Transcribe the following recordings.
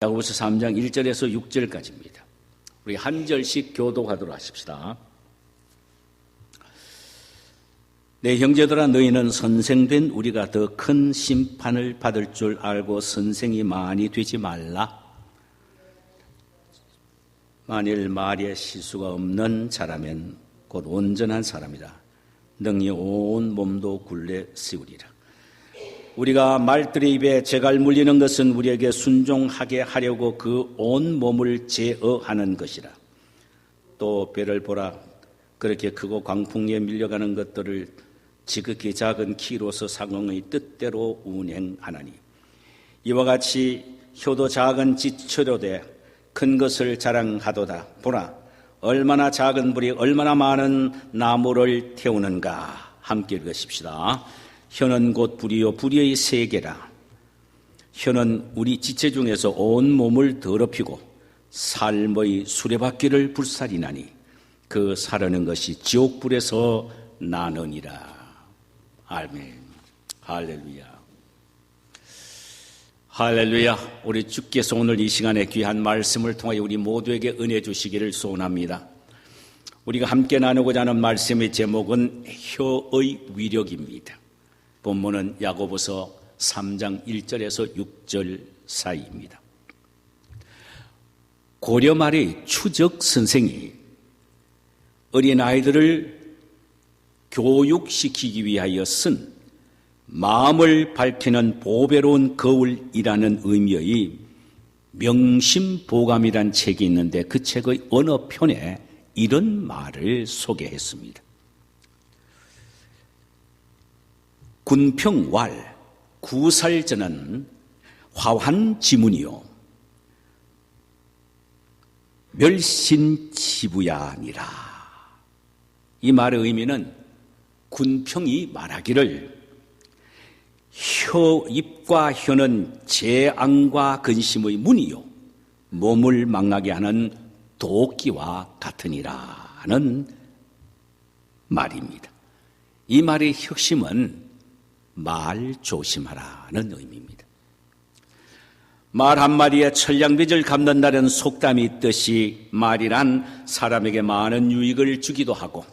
야고보서 3장 1절에서 6절까지입니다. 우리 한 절씩 교독하도록 하십시다. 내 형제들아, 너희는 선생된 우리가 더 큰 심판을 받을 줄 알고 선생이 많이 되지 말라. 만일 말에 실수가 없는 자라면 곧 온전한 사람이라. 능히 온 몸도 굴레 세우리라. 우리가 말들의 입에 재갈 물리는 것은 우리에게 순종하게 하려고 그 온 몸을 제어하는 것이라. 또 배를 보라. 그렇게 크고 광풍에 밀려가는 것들을 지극히 작은 키로서 상응의 뜻대로 운행하나니, 이와 같이 효도 작은 지체로 돼 큰 것을 자랑하도다. 보라, 얼마나 작은 불이 얼마나 많은 나무를 태우는가. 함께 읽으십시다. 혀는 곧 불이요 불의 세계라. 혀는 우리 지체 중에서 온 몸을 더럽히고 삶의 수레바퀴를 불살이나니 그 사르는 것이 지옥불에서 나느니라. 아멘. 할렐루야. 할렐루야. 우리 주께서 오늘 이 시간에 귀한 말씀을 통하여 우리 모두에게 은혜 주시기를 소원합니다. 우리가 함께 나누고자 하는 말씀의 제목은 혀의 위력입니다. 본문은 야고보서 3장 1절에서 6절 사이입니다. 고려 말의 추적 선생이 어린아이들을 교육시키기 위하여 쓴 마음을 밝히는 보배로운 거울이라는 의미의 명심보감이란 책이 있는데, 그 책의 어느 편에 이런 말을 소개했습니다. 군평왈 구살전은 화환 지문이요 멸신지부야니라. 이 말의 의미는 군평이 말하기를 입과 혀는 재앙과 근심의 문이요 몸을 망하게 하는 도끼와 같으니라는 말입니다. 이 말의 핵심은 말 조심하라는 의미입니다. 말 한마디에 천냥빚을 갚는다는 속담이 있듯이 말이란 사람에게 많은 유익을 주기도 하고,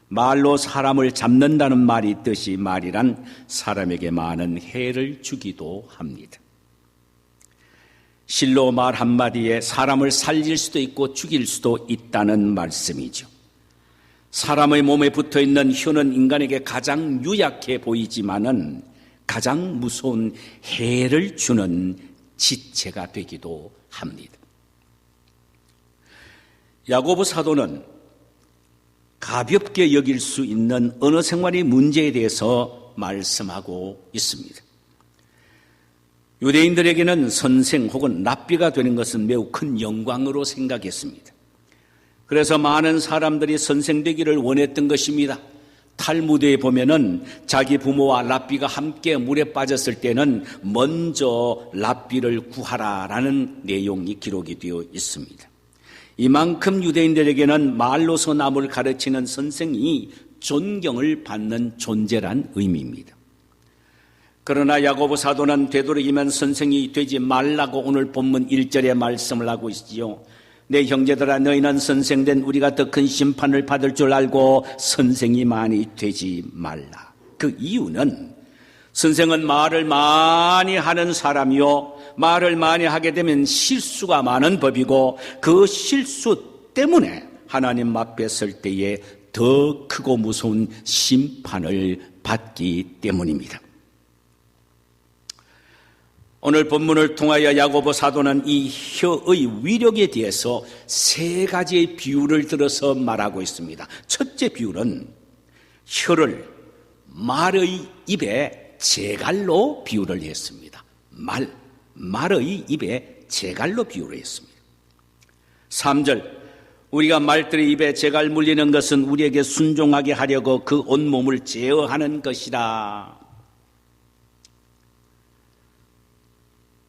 말로 사람을 잡는다는 말이 있듯이 말이란 사람에게 많은 해를 주기도 합니다. 실로 말 한마디에 사람을 살릴 수도 있고 죽일 수도 있다는 말씀이죠. 사람의 몸에 붙어있는 혀는 인간에게 가장 유약해 보이지만은 가장 무서운 해를 주는 지체가 되기도 합니다. 야고보 사도는 가볍게 여길 수 있는 언어 생활의 문제에 대해서 말씀하고 있습니다. 유대인들에게는 선생 혹은 랍비가 되는 것은 매우 큰 영광으로 생각했습니다. 그래서 많은 사람들이 선생 되기를 원했던 것입니다. 탈무드에 보면은 자기 부모와 랍비가 함께 물에 빠졌을 때는 먼저 랍비를 구하라라는 내용이 기록이 되어 있습니다. 이만큼 유대인들에게는 말로서 남을 가르치는 선생이 존경을 받는 존재란 의미입니다. 그러나 야고보 사도는 되도록이면 선생이 되지 말라고 오늘 본문 1절에 말씀을 하고 있지요. 내 형제들아, 너희는 선생된 우리가 더 큰 심판을 받을 줄 알고 선생이 많이 되지 말라. 그 이유는 선생은 말을 많이 하는 사람이요, 말을 많이 하게 되면 실수가 많은 법이고, 그 실수 때문에 하나님 앞에 설 때에 더 크고 무서운 심판을 받기 때문입니다. 오늘 본문을 통하여 야고보 사도는 이 혀의 위력에 대해서 세 가지의 비유를 들어서 말하고 있습니다. 첫째 비유는 혀를 말의 입에 재갈로 비유를 했습니다. 말의 입에 재갈로 비유를 했습니다. 3절, 우리가 말들의 입에 재갈 물리는 것은 우리에게 순종하게 하려고 그 온몸을 제어하는 것이라.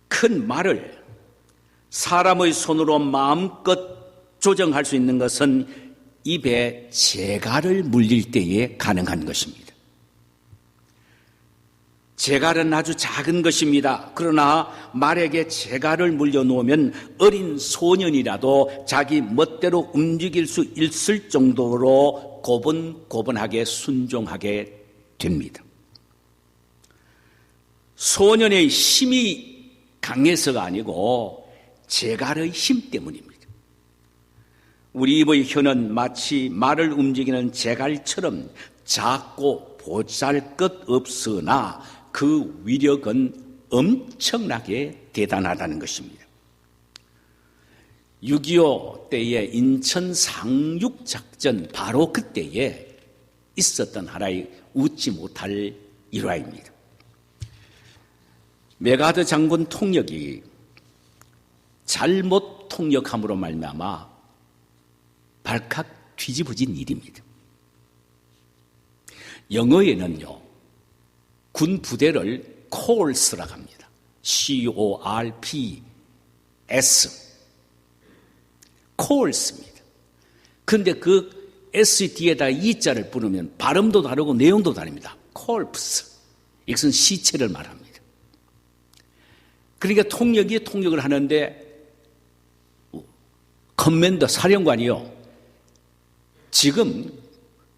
큰 말을 사람의 손으로 마음껏 조정할 수 있는 것은 입에 재갈을 물릴 때에 가능한 것입니다. 재갈은 아주 작은 것입니다. 그러나 말에게 재갈을 물려놓으면 어린 소년이라도 자기 멋대로 움직일 수 있을 정도로 고분고분하게 순종하게 됩니다. 소년의 힘이 강해서가 아니고 재갈의 힘 때문입니다. 우리 입의 혀는 마치 말을 움직이는 재갈처럼 작고 보잘것없으나 그 위력은 엄청나게 대단하다는 것입니다. 6.25 때의 인천 상륙작전 바로 그때에 있었던 하나의 웃지 못할 일화입니다. 메가드 장군 통역이 잘못 통역함으로 말미암아 발칵 뒤집어진 일입니다. 영어에는요, 군 부대를 콜스라고 합니다. C-O-R-P-S. 콜스입니다. 그런데 그 S 뒤에다 E자를 부르면 발음도 다르고 내용도 다릅니다. 콜프스. 이것은 시체를 말합니다. 그러니까 통역이 통역을 하는데 커맨더 사령관이요, 지금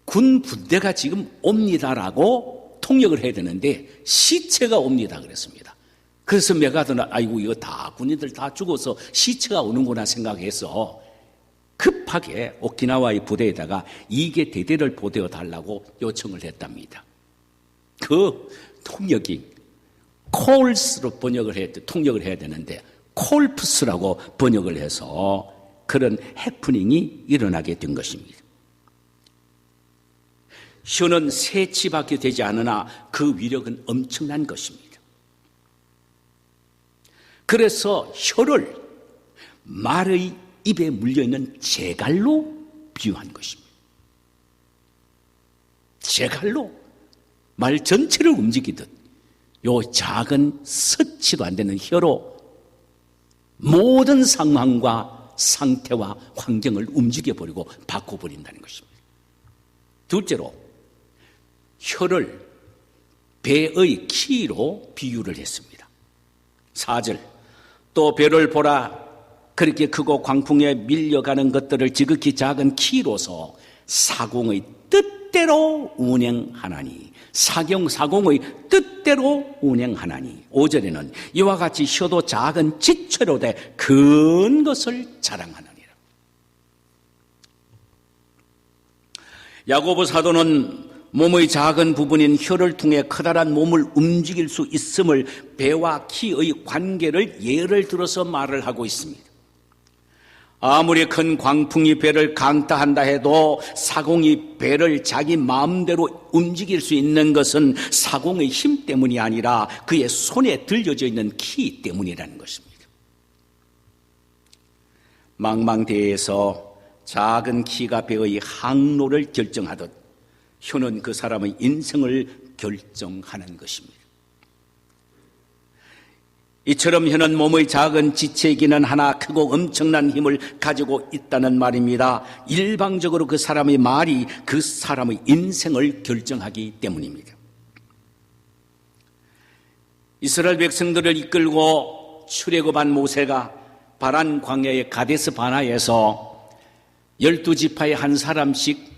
군 부대가 지금 옵니다라고 통역을 해야 되는데 시체가 옵니다 그랬습니다. 그래서 메가드는 아이고 이거 다 군인들 다 죽어서 시체가 오는구나 생각해서 급하게 오키나와의 부대에다가 2개 대대를 보내어 달라고 요청을 했답니다. 그 통역이 콜스로 통역을 해야 되는데 콜프스라고 번역을 해서 그런 해프닝이 일어나게 된 것입니다. 혀는 세 치밖에 되지 않으나 그 위력은 엄청난 것입니다. 그래서 혀를 말의 입에 물려있는 재갈로 비유한 것입니다. 재갈로 말 전체를 움직이듯 요 작은 서치도 안 되는 혀로 모든 상황과 상태와 환경을 움직여버리고 바꿔버린다는 것입니다. 둘째로 혀를 배의 키로 비유를 했습니다. 4절, 또 배를 보라, 그렇게 크고 광풍에 밀려가는 것들을 지극히 작은 키로서 사공의 뜻대로 운행하나니, 사공의 뜻대로 운행하나니. 5절에는 이와 같이 혀도 작은 지체로 돼 큰 것을 자랑하느니라. 야고보 사도는 몸의 작은 부분인 혀를 통해 커다란 몸을 움직일 수 있음을 배와 키의 관계를 예를 들어서 말을 하고 있습니다. 아무리 큰 광풍이 배를 강타한다 해도 사공이 배를 자기 마음대로 움직일 수 있는 것은 사공의 힘 때문이 아니라 그의 손에 들려져 있는 키 때문이라는 것입니다. 망망대해에서 작은 키가 배의 항로를 결정하듯 혀는 그 사람의 인생을 결정하는 것입니다. 이처럼 혀는 몸의 작은 지체이기는 하나 크고 엄청난 힘을 가지고 있다는 말입니다. 일방적으로 그 사람의 말이 그 사람의 인생을 결정하기 때문입니다. 이스라엘 백성들을 이끌고 출애굽한 모세가 바란 광야의 가데스 바나에서 12지파의 한 사람씩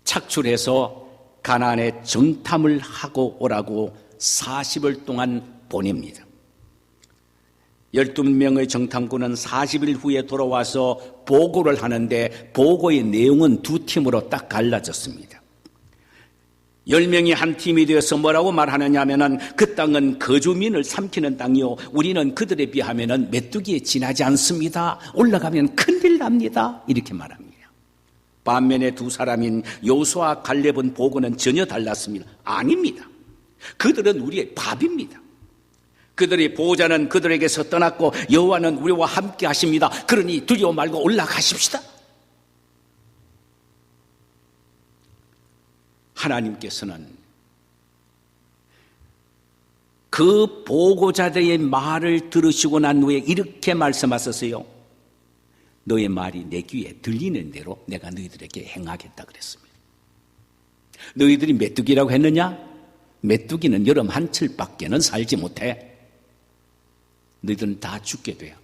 착출해서 가나안에 정탐을 하고 오라고 40일 동안 보냅니다. 12명의 정탐꾼은 40일 후에 돌아와서 보고를 하는데 보고의 내용은 두 팀으로 딱 갈라졌습니다. 10명이 한 팀이 되어서 뭐라고 말하느냐 하면은 그 땅은 거주민을 삼키는 땅이요, 우리는 그들에 비하면은 메뚜기에 지나지 않습니다. 올라가면 큰일 납니다. 이렇게 말합니다. 반면에 두 사람인 여호수아와 갈렙은 보고는 전혀 달랐습니다. 아닙니다. 그들은 우리의 밥입니다. 그들의 보호자는 그들에게서 떠났고 여호와는 우리와 함께 하십니다. 그러니 두려워 말고 올라가십시다. 하나님께서는 그 보고자들의 말을 들으시고 난 후에 이렇게 말씀하셨어요. 너의 말이 내 귀에 들리는 대로 내가 너희들에게 행하겠다 그랬습니다. 너희들이 메뚜기라고 했느냐? 메뚜기는 여름 한철밖에는 살지 못해. 너희들은 다 죽게 돼요.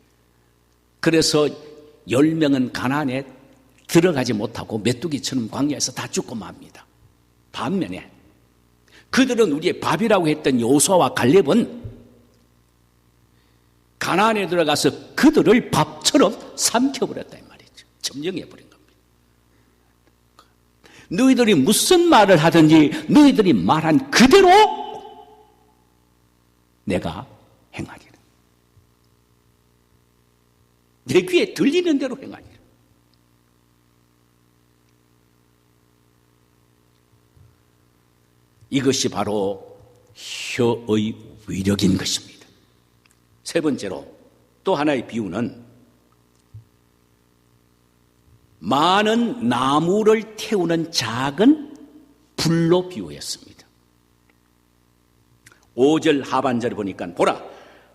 그래서 10명은 가나안에 들어가지 못하고 메뚜기처럼 광야에서 다 죽고 맙니다. 반면에 그들은 우리의 밥이라고 했던 여호수아와 갈렙은 가나안에 들어가서 그들을 밥처럼 삼켜버렸다 이 말이죠. 점령해버린 겁니다. 너희들이 무슨 말을 하든지 너희들이 말한 그대로 내가 행하리라. 내 귀에 들리는 대로 행하리라. 이것이 바로 혀의 위력인 것입니다. 세 번째로 또 하나의 비유는 많은 나무를 태우는 작은 불로 비유했습니다. 5절 하반절을 보니까 보라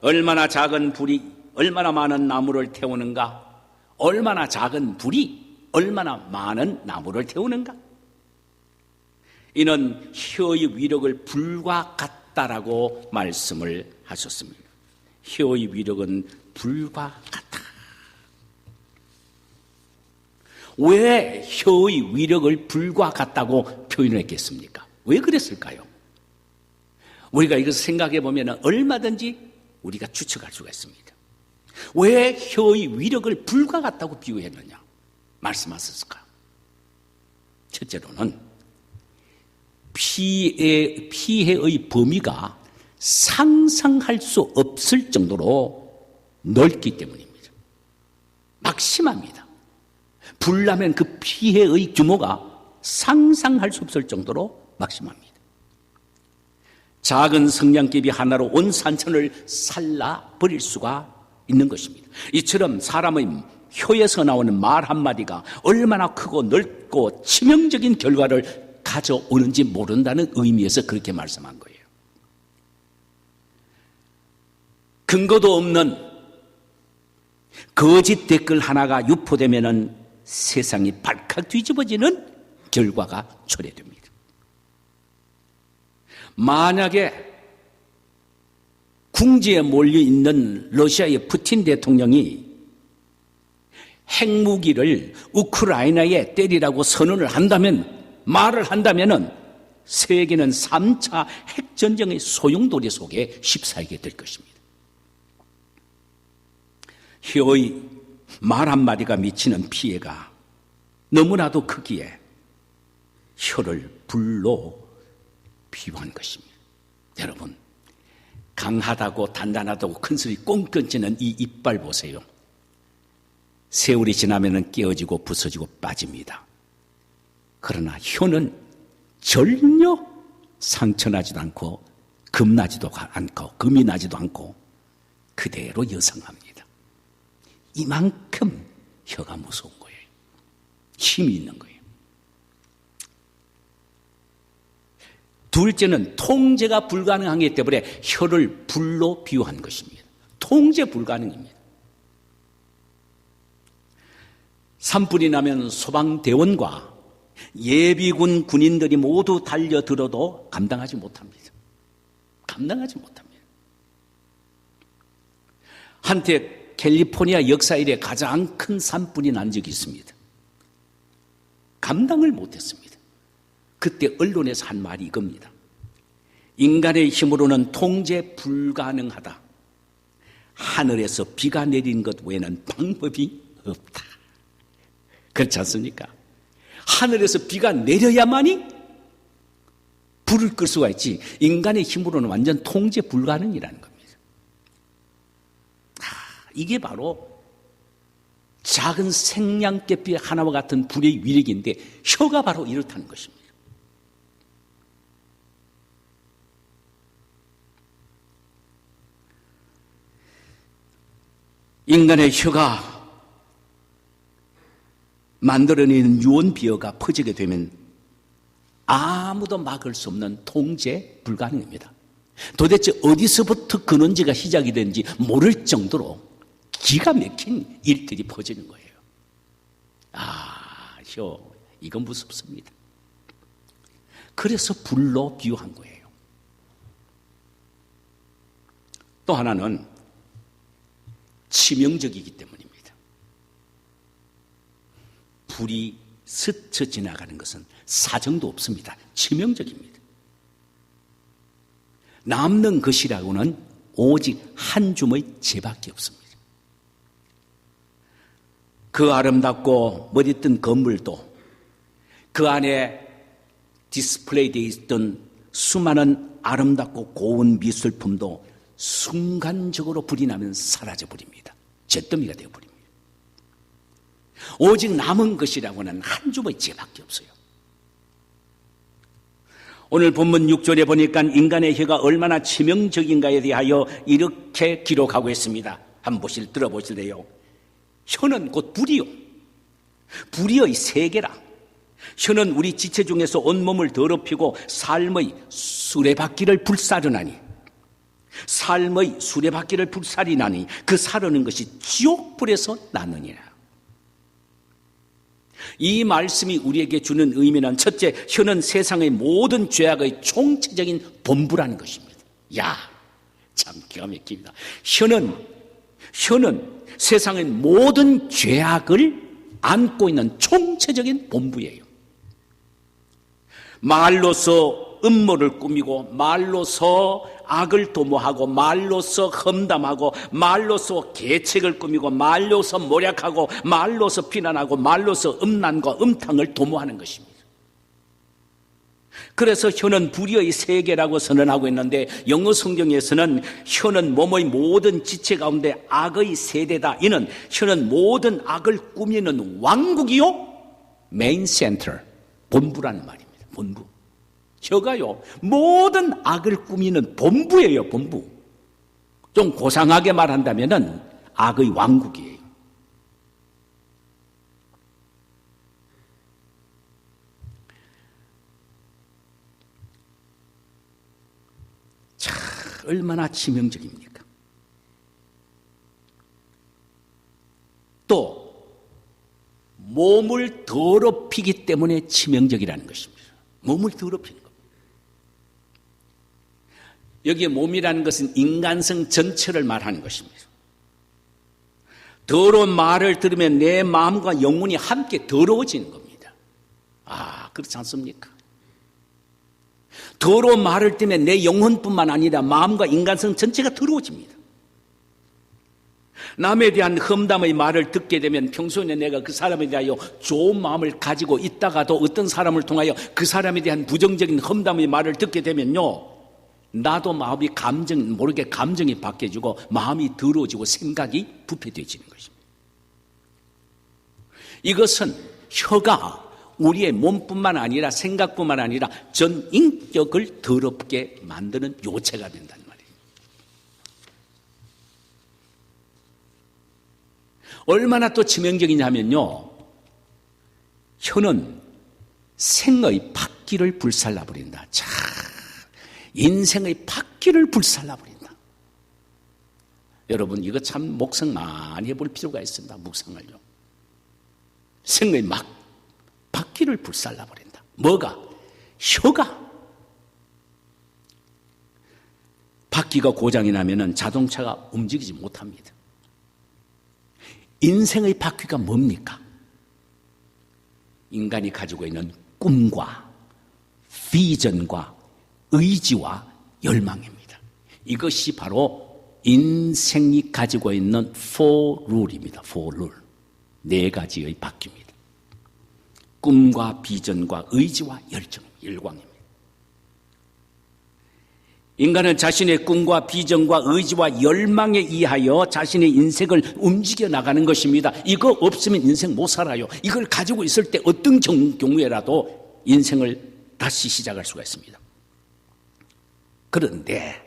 얼마나 작은 불이 얼마나 많은 나무를 태우는가, 얼마나 작은 불이 얼마나 많은 나무를 태우는가. 이는 혀의 위력을 불과 같다라고 말씀을 하셨습니다. 혀의 위력은 불과 같다. 왜 혀의 위력을 불과 같다고 표현을 했겠습니까? 왜 그랬을까요? 우리가 이것을 생각해 보면 얼마든지 우리가 추측할 수가 있습니다. 왜 혀의 위력을 불과 같다고 비유했느냐 말씀하셨을까요? 첫째로는 피해의 범위가 상상할 수 없을 정도로 넓기 때문입니다. 막심합니다. 불나면 그 피해의 규모가 상상할 수 없을 정도로 막심합니다. 작은 성냥개비 하나로 온 산천을 살라버릴 수가 있는 것입니다. 이처럼 사람의 혀에서 나오는 말 한마디가 얼마나 크고 넓고 치명적인 결과를 가져오는지 모른다는 의미에서 그렇게 말씀한 거예요. 근거도 없는 거짓 댓글 하나가 유포되면은 세상이 발칵 뒤집어지는 결과가 초래됩니다. 만약에 궁지에 몰려있는 러시아의 푸틴 대통령이 핵무기를 우크라이나에 때리라고 선언을 한다면, 말을 한다면 세계는 3차 핵전쟁의 소용돌이 속에 휩싸이게 될 것입니다. 혀의 말 한마디가 미치는 피해가 너무나도 크기에 혀를 불로 비유한 것입니다. 여러분, 강하다고 단단하다고 큰 소리 꽁꽁지는 이 이빨 보세요. 세월이 지나면 깨어지고 부서지고 빠집니다. 그러나 혀는 전혀 상처나지도 않고 금나지도 않고 금이 나지도 않고 그대로 여성합니다. 이만큼 혀가 무서운 거예요. 힘이 있는 거예요. 둘째는 통제가 불가능하기 때문에 혀를 불로 비유한 것입니다. 통제 불가능입니다. 산불이 나면 소방대원과 예비군 군인들이 모두 달려들어도 감당하지 못합니다. 감당하지 못합니다. 한때 캘리포니아 역사 이래 가장 큰 산불이 난 적이 있습니다. 감당을 못했습니다. 그때 언론에서 한 말이 이겁니다. 인간의 힘으로는 통제 불가능하다. 하늘에서 비가 내리는 것 외에는 방법이 없다. 그렇지 않습니까? 하늘에서 비가 내려야만이 불을 끌 수가 있지 인간의 힘으로는 완전 통제 불가능이라는 겁니다. 이게 바로 작은 생냥개비 하나와 같은 불의 위력인데 혀가 바로 이렇다는 것입니다. 인간의 혀가 만들어내는 유언비어가 퍼지게 되면 아무도 막을 수 없는 통제 불가능입니다. 도대체 어디서부터 근원지가 시작이 되는지 모를 정도로 기가 막힌 일들이 퍼지는 거예요. 혀, 이건 무섭습니다. 그래서 불로 비유한 거예요. 또 하나는 치명적이기 때문입니다. 불이 스쳐 지나가는 것은 사정도 없습니다. 치명적입니다. 남는 것이라고는 오직 한 줌의 재밖에 없습니다. 그 아름답고 멋있던 건물도 그 안에 디스플레이되어 있던 수많은 아름답고 고운 미술품도 순간적으로 불이 나면 사라져버립니다. 잿더미가 되어버립니다. 오직 남은 것이라고는 한 줌의 재밖에 없어요. 오늘 본문 6절에 보니까 인간의 혀가 얼마나 치명적인가에 대하여 이렇게 기록하고 있습니다. 한번 들어보실래요? 혀는 곧 불이요. 불의의 세계라. 혀는 우리 지체 중에서 온몸을 더럽히고 삶의 수레바퀴를 불사르나니, 삶의 수레바퀴를 불사리나니 그 사르는 것이 지옥불에서 나느니라. 이 말씀이 우리에게 주는 의미는 첫째, 혀는 세상의 모든 죄악의 총체적인 본부라는 것입니다. 야, 참 기가 막힙니다. 혀는 세상의 모든 죄악을 안고 있는 총체적인 본부예요. 말로서 음모를 꾸미고, 말로서 악을 도모하고, 말로서 험담하고, 말로서 계책을 꾸미고, 말로서 모략하고, 말로서 비난하고, 말로서 음란과 음탕을 도모하는 것입니다. 그래서 혀는 불의의 세계라고 선언하고 있는데, 영어 성경에서는 혀는 몸의 모든 지체 가운데 악의 세대다. 이는 혀는 모든 악을 꾸미는 왕국이요, 메인 센터, 본부라는 말입니다. 본부. 혀가요, 모든 악을 꾸미는 본부예요, 본부. 좀 고상하게 말한다면은 악의 왕국이에요. 참, 얼마나 치명적입니까? 또, 몸을 더럽히기 때문에 치명적이라는 것입니다. 몸을 더럽히는 것. 여기에 몸이라는 것은 인간성 전체를 말하는 것입니다. 더러운 말을 들으면 내 마음과 영혼이 함께 더러워지는 겁니다. 아, 그렇지 않습니까? 더러운 말을 들으면 내 영혼뿐만 아니라 마음과 인간성 전체가 더러워집니다. 남에 대한 험담의 말을 듣게 되면 평소에 내가 그 사람에 대하여 좋은 마음을 가지고 있다가도 어떤 사람을 통하여 그 사람에 대한 부정적인 험담의 말을 듣게 되면요, 나도 마음이 모르게 감정이 바뀌어지고 마음이 더러워지고 생각이 부패되어지는 것입니다. 이것은 혀가 우리의 몸뿐만 아니라 생각뿐만 아니라 전 인격을 더럽게 만드는 요체가 된다는 말이에요. 얼마나 또 치명적이냐면요, 혀는 생의 바퀴를 불살라버린다. 자, 인생의 바퀴를 불살라버린다. 여러분, 이거 참 묵상 많이 해볼 필요가 있습니다. 묵상을요. 생의 바퀴를 불살라버린다. 뭐가? 혀가. 바퀴가 고장이 나면은 자동차가 움직이지 못합니다. 인생의 바퀴가 뭡니까? 인간이 가지고 있는 꿈과 비전과 의지와 열망입니다. 이것이 바로 인생이 가지고 있는 4룰입니다. 4룰. 4가지의 바퀴입니다. 꿈과 비전과 의지와 열광입니다. 인간은 자신의 꿈과 비전과 의지와 열망에 의하여 자신의 인생을 움직여 나가는 것입니다. 이거 없으면 인생 못 살아요. 이걸 가지고 있을 때 어떤 경우에라도 인생을 다시 시작할 수가 있습니다. 그런데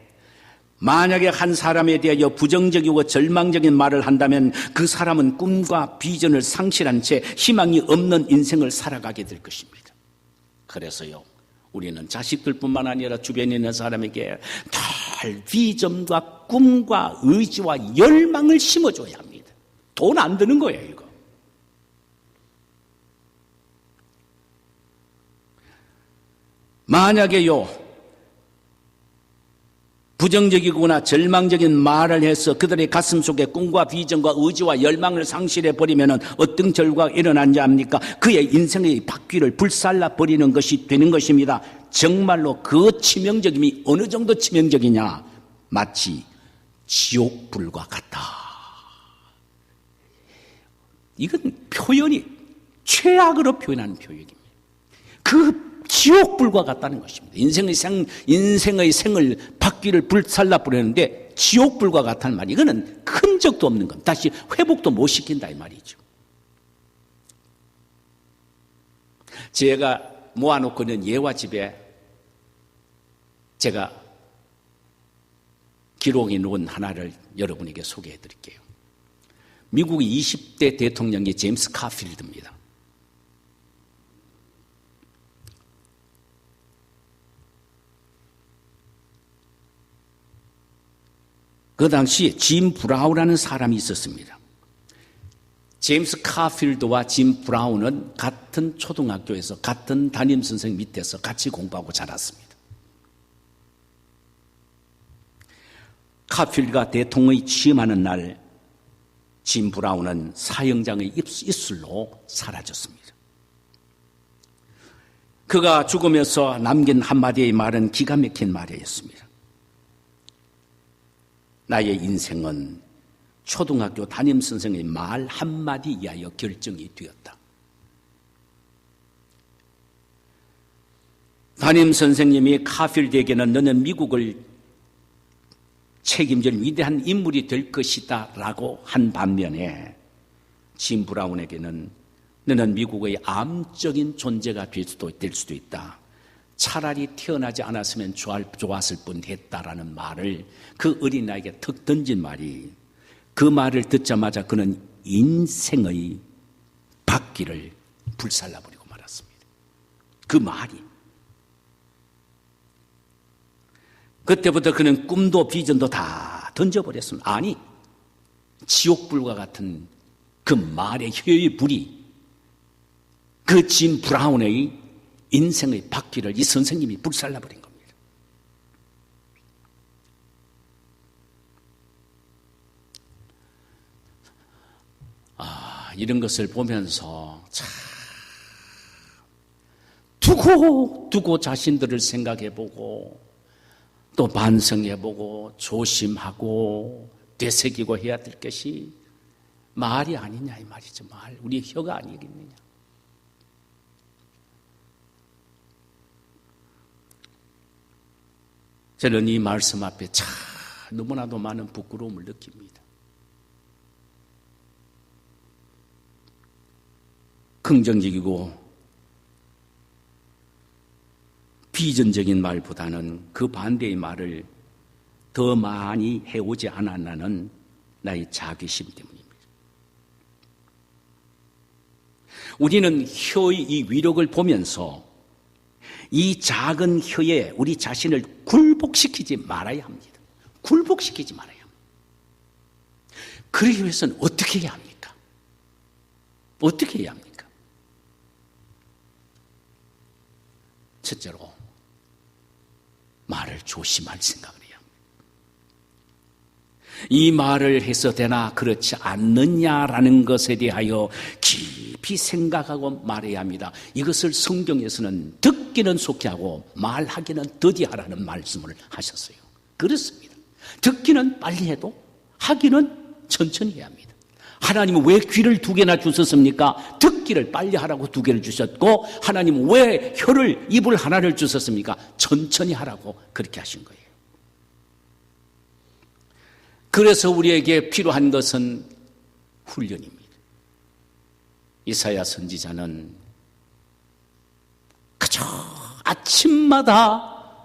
만약에 한 사람에 대하여 부정적이고 절망적인 말을 한다면 그 사람은 꿈과 비전을 상실한 채 희망이 없는 인생을 살아가게 될 것입니다. 그래서요, 우리는 자식들뿐만 아니라 주변에 있는 사람에게 늘 비전과 꿈과 의지와 열망을 심어줘야 합니다. 돈 안 드는 거예요, 이거. 만약에요, 부정적이거나 절망적인 말을 해서 그들의 가슴 속에 꿈과 비전과 의지와 열망을 상실해 버리면 어떤 결과가 일어난지 압니까? 그의 인생의 바퀴를 불살라 버리는 것이 되는 것입니다. 정말로 그 치명적임이 어느 정도 치명적이냐? 마치 지옥불과 같다. 이건 표현이 최악으로 표현하는 표현입니다. 그 지옥불과 같다는 것입니다. 인생의 생을 바퀴를 불살라 버리는데 지옥불과 같다는 말이, 이거는 큰 적도 없는 겁니다. 다시 회복도 못 시킨다 이 말이죠. 제가 모아놓고 있는 예화 집에 제가 기록해 놓은 하나를 여러분에게 소개해 드릴게요. 미국의 20대 대통령이 제임스 카필드입니다. 그 당시에 짐 브라운이라는 사람이 있었습니다. 제임스 카필드와 짐 브라운은 같은 초등학교에서 같은 담임선생 밑에서 같이 공부하고 자랐습니다. 카필드가 대통령에 취임하는 날 짐 브라운은 사형장의 입술로 사라졌습니다. 그가 죽으면서 남긴 한마디의 말은 기가 막힌 말이었습니다. 나의 인생은 초등학교 담임선생의 말 한마디 이하여 결정이 되었다. 담임선생님이 카필드에게는 너는 미국을 책임질 위대한 인물이 될 것이다 라고 한 반면에 짐 브라운에게는 너는 미국의 암적인 존재가 될 수도 있다. 차라리 태어나지 않았으면 좋았을 뻔했다라는 말을 그 어린아이에게 턱 던진 말이, 그 말을 듣자마자 그는 인생의 바퀴를 불살라버리고 말았습니다. 그 말이. 그때부터 그는 꿈도 비전도 다 던져버렸습니다. 아니, 지옥불과 같은 그 말의 혀의 불이 그 짐 브라운의 인생의 바퀴를 이 선생님이 불살라버린 겁니다. 이런 것을 보면서 참 두고 자신들을 생각해보고 또 반성해보고 조심하고 되새기고 해야 될 것이 말이 아니냐 이 말이죠. 말, 우리 혀가 아니겠느냐. 저는 이 말씀 앞에 참 너무나도 많은 부끄러움을 느낍니다. 긍정적이고 비전적인 말보다는 그 반대의 말을 더 많이 해오지 않았나는 나의 자괴심 때문입니다. 우리는 혀의 이 위력을 보면서 이 작은 혀에 우리 자신을 굴복시키지 말아야 합니다. 굴복시키지 말아야 합니다. 그러기 위해서는 어떻게 해야 합니까? 어떻게 해야 합니까? 첫째로 말을 조심할 생각을 해야 합니다. 이 말을 해서 되나 그렇지 않느냐라는 것에 대하여 깊이 생각하고 말해야 합니다. 이것을 성경에서는 듣기는 속히 하고 말하기는 더디하라는 말씀을 하셨어요. 그렇습니다. 듣기는 빨리 해도 하기는 천천히 해야 합니다. 하나님은 왜 귀를 2개나 주셨습니까? 듣기를 빨리 하라고 2개를 주셨고, 하나님은 왜 혀를, 입을 하나를 주셨습니까? 천천히 하라고 그렇게 하신 거예요. 그래서 우리에게 필요한 것은 훈련입니다. 이사야 선지자는 그저 아침마다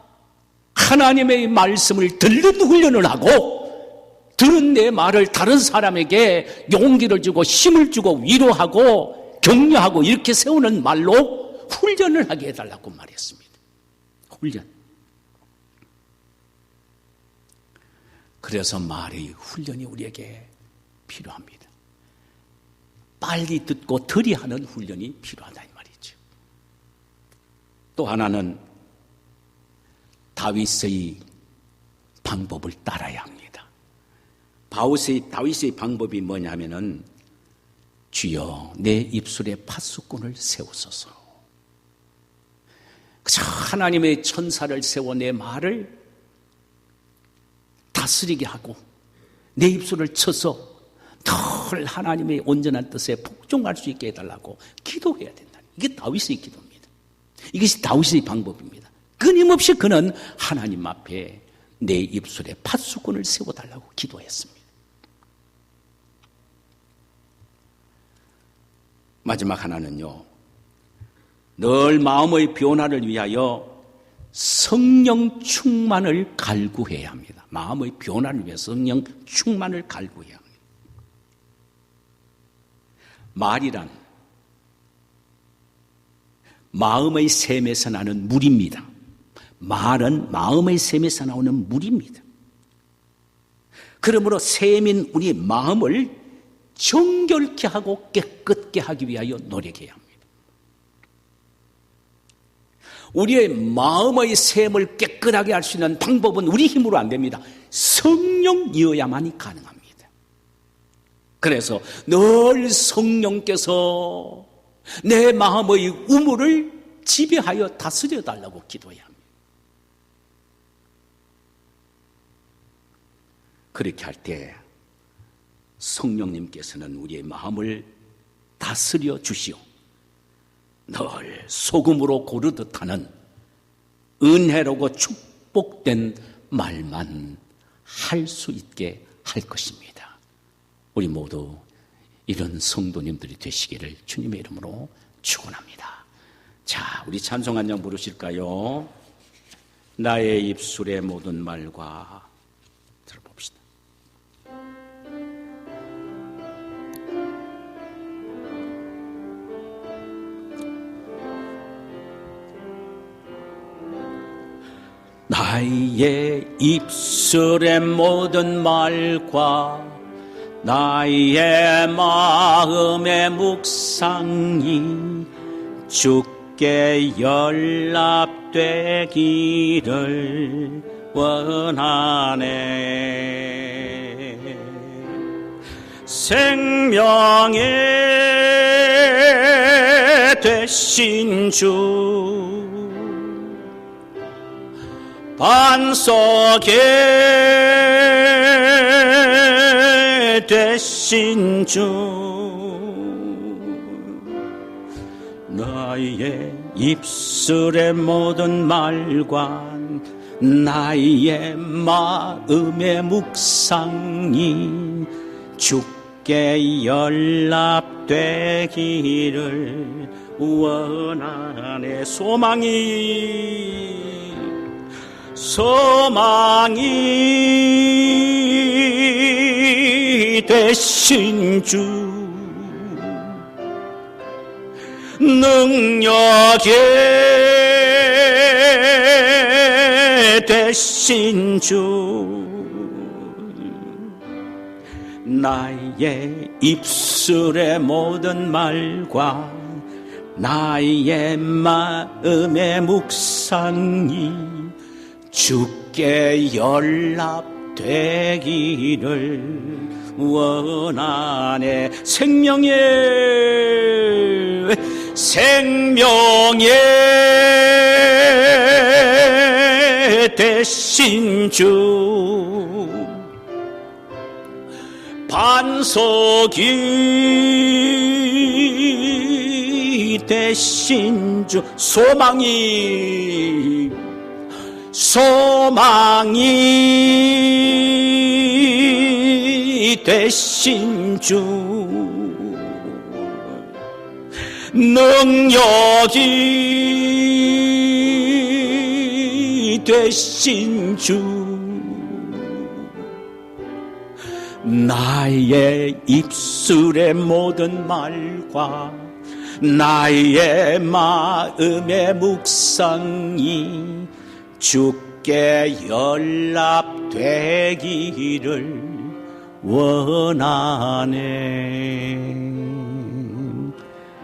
하나님의 말씀을 듣는 훈련을 하고, 들은 내 말을 다른 사람에게 용기를 주고 힘을 주고 위로하고 격려하고 이렇게 세우는 말로 훈련을 하게 해달라고 말했습니다. 훈련. 그래서 말의 훈련이 우리에게 필요합니다. 빨리 듣고 덜이 하는 훈련이 필요하다 이 말이죠. 또 하나는 다윗의 방법을 따라야 합니다. 다윗의 방법이 뭐냐면은 주여 내 입술에 파수꾼을 세우소서. 그저 하나님의 천사를 세워 내 말을 다스리게 하고 내 입술을 쳐서 늘 하나님의 온전한 뜻에 복종할 수 있게 해달라고 기도해야 된다. 이게 다윗의 기도입니다. 이것이 다윗의 방법입니다. 끊임없이 그는 하나님 앞에 내 입술에 파수꾼을 세워달라고 기도했습니다. 마지막 하나는요, 늘 마음의 변화를 위하여 성령 충만을 갈구해야 합니다. 마음의 변화를 위해 성령 충만을 갈구해야 합니다. 말이란 마음의 샘에서 나는 물입니다. 말은 마음의 샘에서 나오는 물입니다. 그러므로 샘인 우리 마음을 정결케 하고 깨끗게 하기 위하여 노력해야 합니다. 우리의 마음의 샘을 깨끗하게 할 수 있는 방법은 우리 힘으로 안 됩니다. 성령이어야만이 가능합니다. 그래서 늘 성령께서 내 마음의 우물을 지배하여 다스려 달라고 기도해야 합니다. 그렇게 할 때 성령님께서는 우리의 마음을 다스려 주시오. 늘 소금으로 고르듯 하는 은혜로고 축복된 말만 할 수 있게 할 것입니다. 우리 모두 이런 성도님들이 되시기를 주님의 이름으로 축원합니다. 자, 우리 찬송 한 장 부르실까요? 나의 입술의 모든 말과 들어봅시다. 나의 입술의 모든 말과 나의 마음의 묵상이 주께 연락되기를 원하네. 생명의 되신 주 반석에 되신 주 나의 입술의 모든 말과 나의 마음의 묵상이 주께 연락되기를 원하네. 소망이 되신 주 능력에 되신 주 나의 입술의 모든 말과 나의 마음의 묵상이 주께 연락되기를 원하네. 생명의 되신 주 반석이 되신 주 소망이 되신 주 능력이 되신 주 나의 입술의 모든 말과 나의 마음의 묵상이 주께 연락되기를 원하네.